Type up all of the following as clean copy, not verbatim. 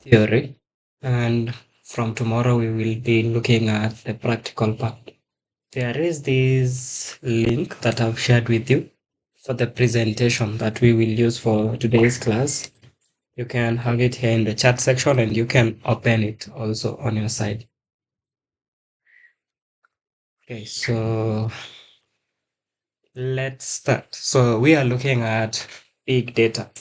theory, and from tomorrow we will be looking at the practical part. There is this link that I've shared with you for the presentation that we will use for today's class. You can have it here in the chat section and you can open it also on your side. Okay, so let's start. So we are looking at big data.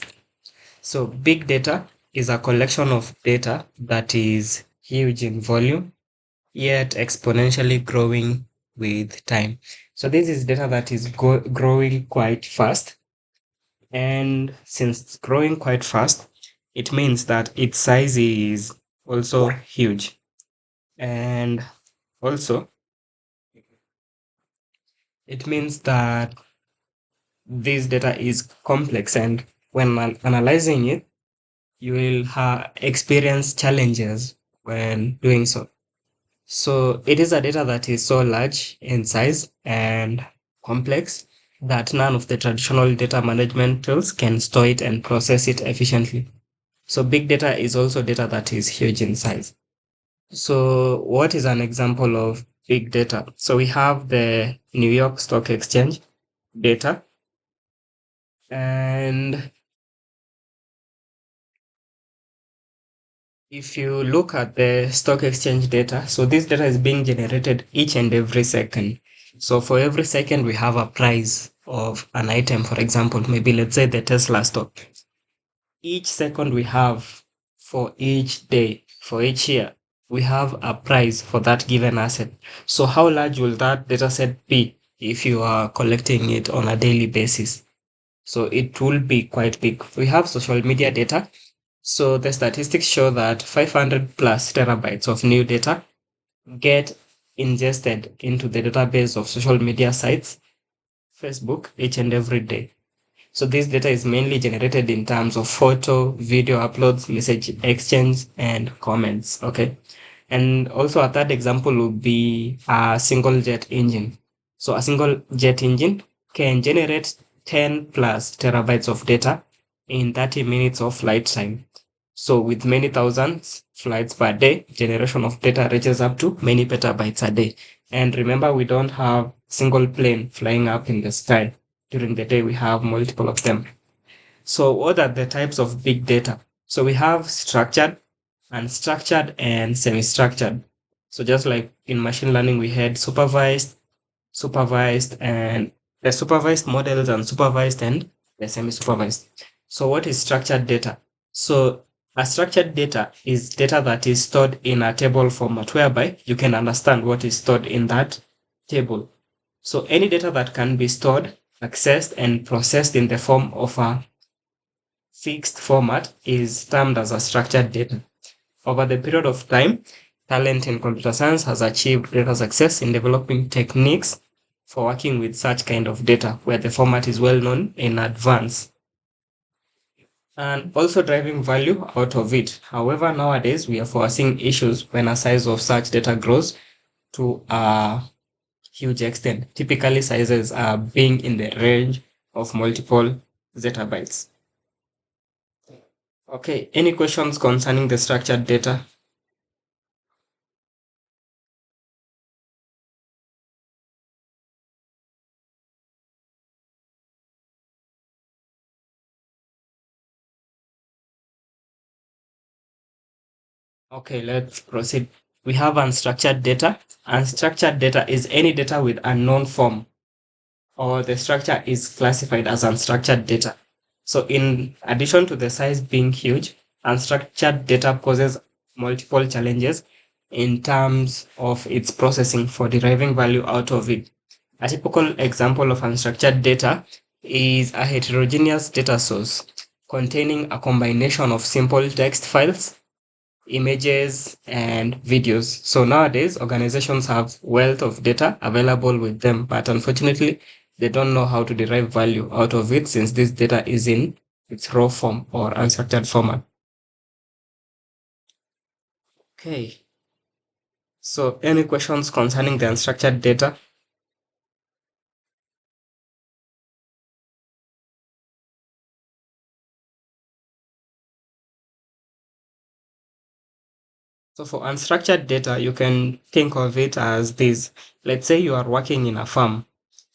So big data is a collection of data that is huge in volume, yet exponentially growing with time. So this is data that is growing quite fast. And since it's growing quite fast, it means that its size is also huge. And also, it means that this data is complex. And when analyzing it, you will experience challenges when doing so. So it is a data that is so large in size and complex that none of the traditional data management tools can store it and process it efficiently. So big data is also data that is huge in size. So what is an example of big data? So we have the New York Stock Exchange data, and if you look at the stock exchange data, so this data is being generated each and every second. So for every second, we have a price of an item. For example, maybe let's say the Tesla stock. Each second we have for each day, for each year, we have a price for that given asset. So how large will that data set be if you are collecting it on a daily basis? So it will be quite big. We have social media data. So the statistics show that 500 plus terabytes of new data get ingested into the database of social media sites, Facebook, each and every day. So this data is mainly generated in terms of photo, video uploads, message exchange, and comments. Okay. And also a third example would be a single jet engine. So a single jet engine can generate 10 plus terabytes of data in 30 minutes of flight time. So with many thousands flights per day, generation of data reaches up to many petabytes a day. And remember, we don't have single plane flying up in the sky. During the day, we have multiple of them. So what are the types of big data? So we have structured, unstructured, and semi-structured. So just like in machine learning, we had supervised, and the supervised models, and supervised and the semi-supervised. So what is structured data? So a structured data is data that is stored in a table format whereby you can understand what is stored in that table. So any data that can be stored, accessed, and processed in the form of a fixed format is termed as a structured data. Over the period of time, talent in computer science has achieved greater success in developing techniques for working with such kind of data where the format is well known in advance and also driving value out of it. However, nowadays we are foreseeing issues when a size of such data grows to a huge extent. Typically, sizes are being in the range of multiple zettabytes. Okay, any questions concerning the structured data? Okay, let's proceed. We have unstructured data. Unstructured data is any data with unknown form, or the structure is classified as unstructured data. So in addition to the size being huge, unstructured data poses multiple challenges in terms of its processing for deriving value out of it. A typical example of unstructured data is a heterogeneous data source containing a combination of simple text files, images, and videos. So nowadays, organizations have wealth of data available with them, but unfortunately, they don't know how to derive value out of it since this data is in its raw form or unstructured format. Okay. So any questions concerning the unstructured data? So for unstructured data, you can think of it as this. Let's say you are working in a farm,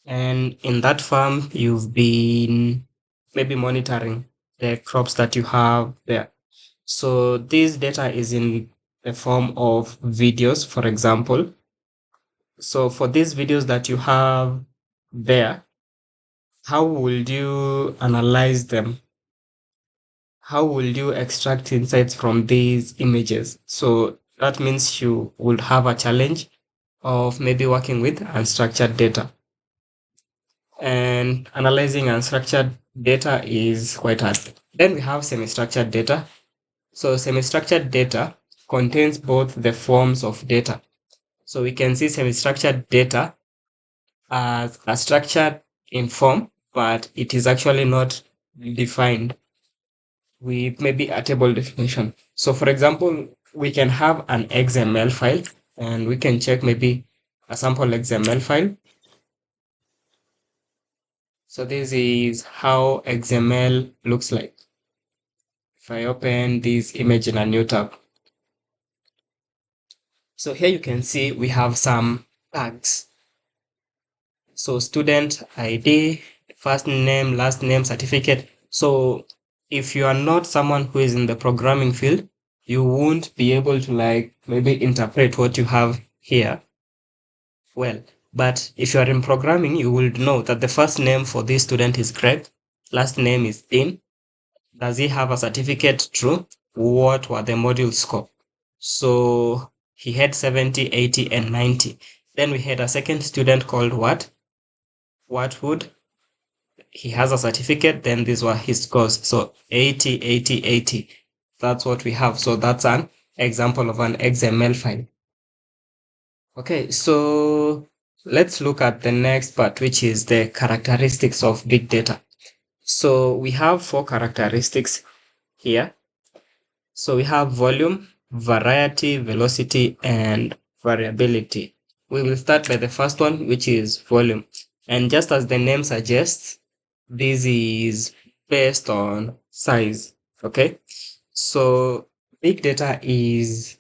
and in that farm, you've been maybe monitoring the crops that you have there. So this data is in the form of videos, for example. So for these videos that you have there, how will you analyze them? How will you extract insights from these images? So that means you would have a challenge of maybe working with unstructured data. And analyzing unstructured data is quite hard. Then we have semi-structured data. So semi-structured data contains both the forms of data. So we can see semi-structured data as a structured in form, but it is actually not defined with maybe a table definition. So for example, we can have an XML file and we can check maybe a sample XML file. So this is how XML looks like. If I open this image in a new tab. So here you can see we have some tags. So student ID, first name, last name, certificate. So if you are not someone who is in the programming field, you won't be able to like maybe interpret what you have here well. But if you are in programming, you will know that the first name for this student is Greg, last name is Dean. Does he have a certificate? True. What were the module score? So he had 70, 80, and 90. Then we had a second student called Watwood. He has a certificate, then these were his scores. So 80, 80, 80. That's what we have. So that's an example of an XML file. Okay, so let's look at the next part, which is the characteristics of big data. So we have 4 characteristics here. So we have volume, variety, velocity, and variability. We will start by the first one, which is volume. And just as the name suggests, this is based on size. Okay. So big data is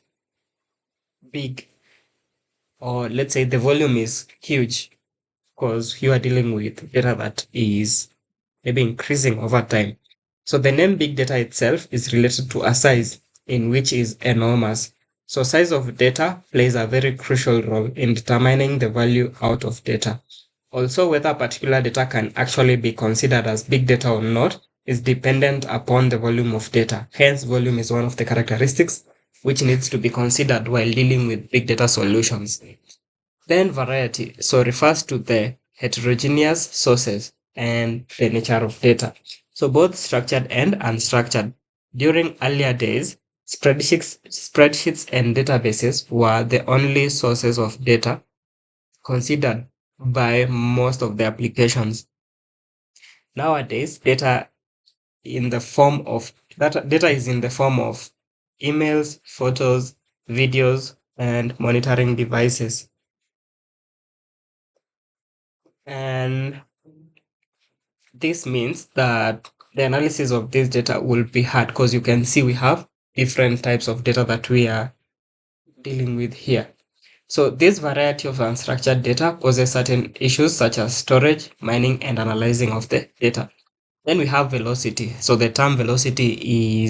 big, or let's say the volume is huge because you are dealing with data that is maybe increasing over time. So the name big data itself is related to a size in which is enormous. So size of data plays a very crucial role in determining the value out of data. Also, whether particular data can actually be considered as big data or not is dependent upon the volume of data. Hence, volume is one of the characteristics which needs to be considered while dealing with big data solutions. Then variety, so refers to the heterogeneous sources and the nature of data. So both structured and unstructured. During earlier days, spreadsheets and databases were the only sources of data considered by most of the applications. Nowadays, data is in the form of emails, photos, videos, and monitoring devices. And this means that the analysis of this data will be hard because you can see we have different types of data that we are dealing with here. So this variety of unstructured data poses certain issues such as storage, mining, and analyzing of the data. Then we have velocity. So the term velocity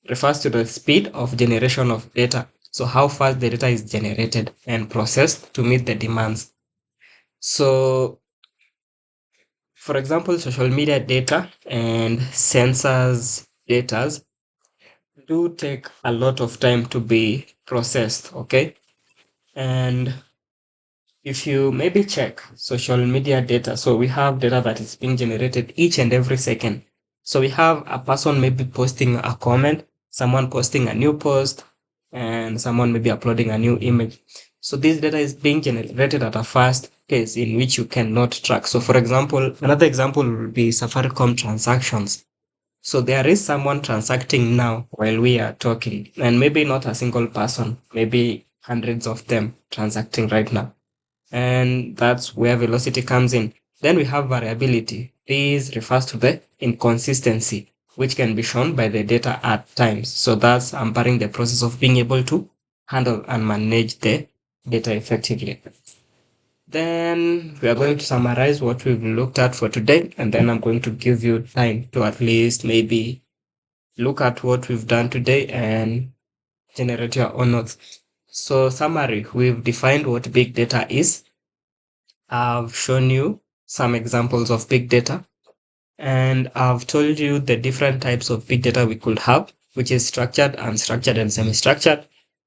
refers to the speed of generation of data. So how fast the data is generated and processed to meet the demands. So for example, social media data and sensors data do take a lot of time to be processed, okay? And if you maybe check social media data, so we have data that is being generated each and every second. So we have a person maybe posting a comment, someone posting a new post, and someone maybe uploading a new image. So this data is being generated at a fast pace in which you cannot track. So for example, another example would be Safaricom transactions. So there is someone transacting now while we are talking, and maybe not a single person, maybe hundreds of them transacting right now. And that's where velocity comes in. Then we have variability. This refers to the inconsistency, which can be shown by the data at times. So that's hampering the process of being able to handle and manage the data effectively. Then we are going to summarize what we've looked at for today, and then I'm going to give you time to at least maybe look at what we've done today and generate your own notes. So, summary, we've defined what big data is. I've shown you some examples of big data, and I've told you the different types of big data we could have, which is structured, unstructured, and semi-structured.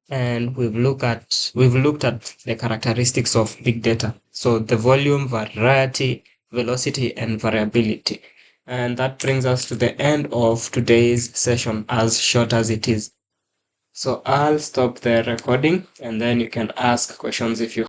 And we've looked at the characteristics of big data. So the volume, variety, velocity, and variability. And that brings us to the end of today's session, as short as it is. So I'll stop the recording and then you can ask questions if you